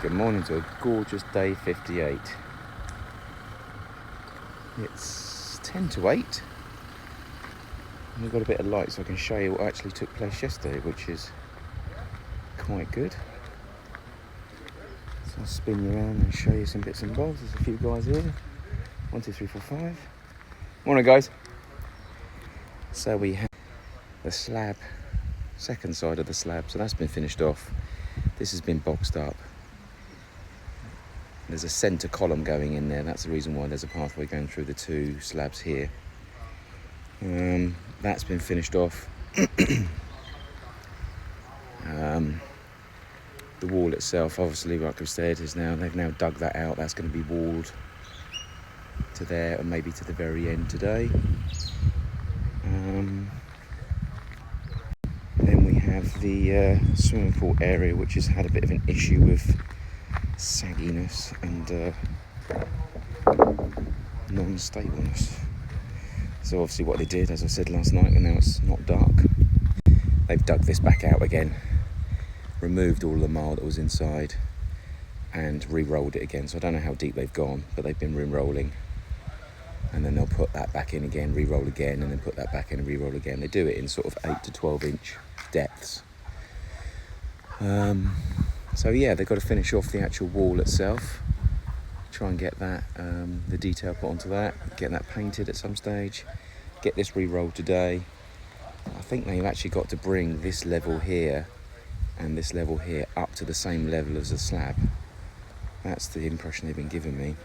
Good morning to a gorgeous day 58. It's 10 to 8. And we've got a bit of light so I can show you what actually took place yesterday, which is quite good. So I'll spin you around and show you some bits and bobs. There's a few guys here. 1, 2, 3, 4, 5. Morning, guys. So we have the slab, second side of the slab. So that's been finished off. This has been boxed up. There's a centre column going in there. That's the reason why there's a pathway going through the two slabs here. That's been finished off. The wall itself, obviously, like I said, they've now dug that out. That's going to be walled to there and maybe to the very end today. Then we have the swimming pool area, which has had a bit of an issue with sagginess and non-stableness. So obviously what they did, as I said last night, and now it's not dark, they've dug this back out again, removed all the marl that was inside and re-rolled it again. So I don't know how deep they've gone, but they've been re-rolling, and then they'll put that back in again, re-roll again, and then put that back in and re-roll again. They do it in sort of 8 to 12 inch depths. So yeah, they've got to finish off the actual wall itself, try and get that, the detail put onto that, get that painted at some stage, get this re-rolled today. I think they've actually got to bring this level here and this level here up to the same level as the slab. That's the impression they've been giving me.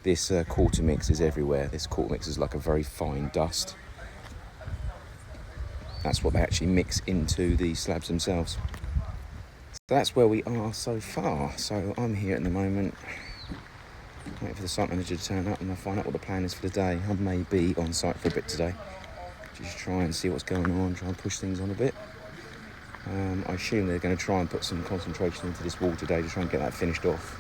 This quarter mix is everywhere. This quarter mix is like a very fine dust. That's what they actually mix into the slabs themselves. So that's where we are so far. So I'm here at the moment, waiting for the site manager to turn up and I'll find out what the plan is for the day. I may be on site for a bit today, just try and see what's going on, try and push things on a bit. I assume they're going to try and put some concentration into this wall today to try and get that finished off.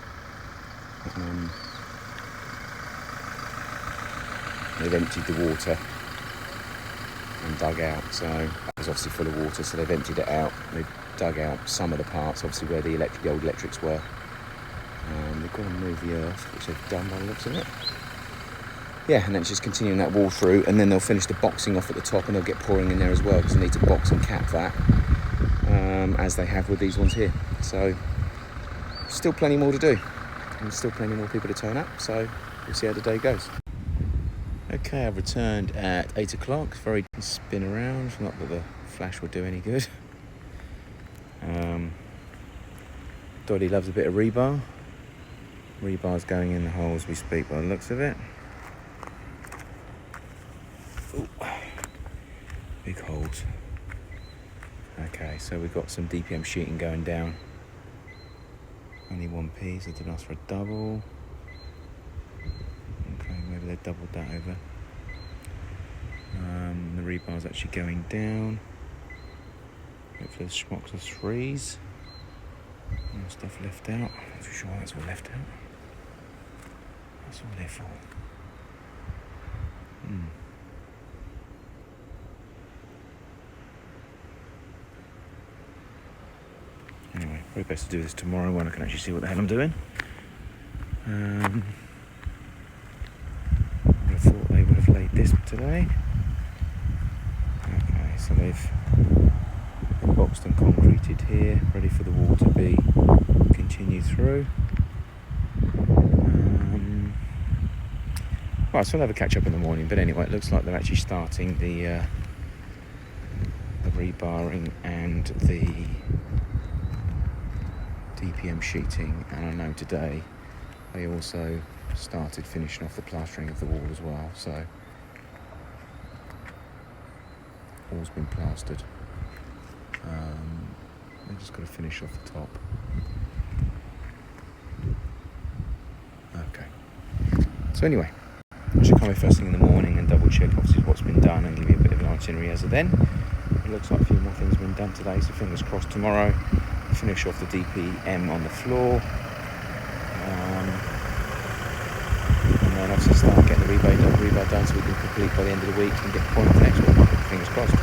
They've emptied the water and dug out, so that was obviously full of water, so they've emptied it out. They've dug out some of the parts, obviously where the old electrics were. They've got to move the earth, which they've done by the looks of it. Yeah, and then just continuing that wall through, and then they'll finish the boxing off at the top, and they'll get pouring in there as well, because they need to box and cap that, as they have with these ones here. So still plenty more to do, and still plenty more people to turn up, so we'll see how the day goes. Okay, I've returned at 8 o'clock. Very spin around, not that the flash would do any good. Dottie loves a bit of rebar. Rebar's going in the hole as we speak by the looks of it. Ooh, big holes. Okay, so we've got some DPM sheeting going down. Only one piece, I did ask for a double. Okay, maybe they doubled that over. The rebar's actually going down. Hopefully the schmocks are 3s. More stuff left out. I'm not sure that's all left out. That's all they're for. Anyway, probably best to do this tomorrow when I can actually see what the hell I'm doing. I would have thought they would have laid this today. Okay, so they've boxed and concreted here, ready for the wall to be continue through. Well, so I'll have a catch up in the morning, but anyway, it looks like they're actually starting the rebarring and the DPM sheeting, and I know today they also started finishing off the plastering of the wall as well, so all's been plastered. They've just got to finish off the top. Okay. So anyway, I should come in first thing in the morning and double check obviously what's been done and give you a bit of an itinerary as of then. It looks like a few more things have been done today, so fingers crossed tomorrow. Finish off the DPM on the floor. And then obviously start getting the rebar done so we can complete by the end of the week and get pouring for next week. Fingers crossed.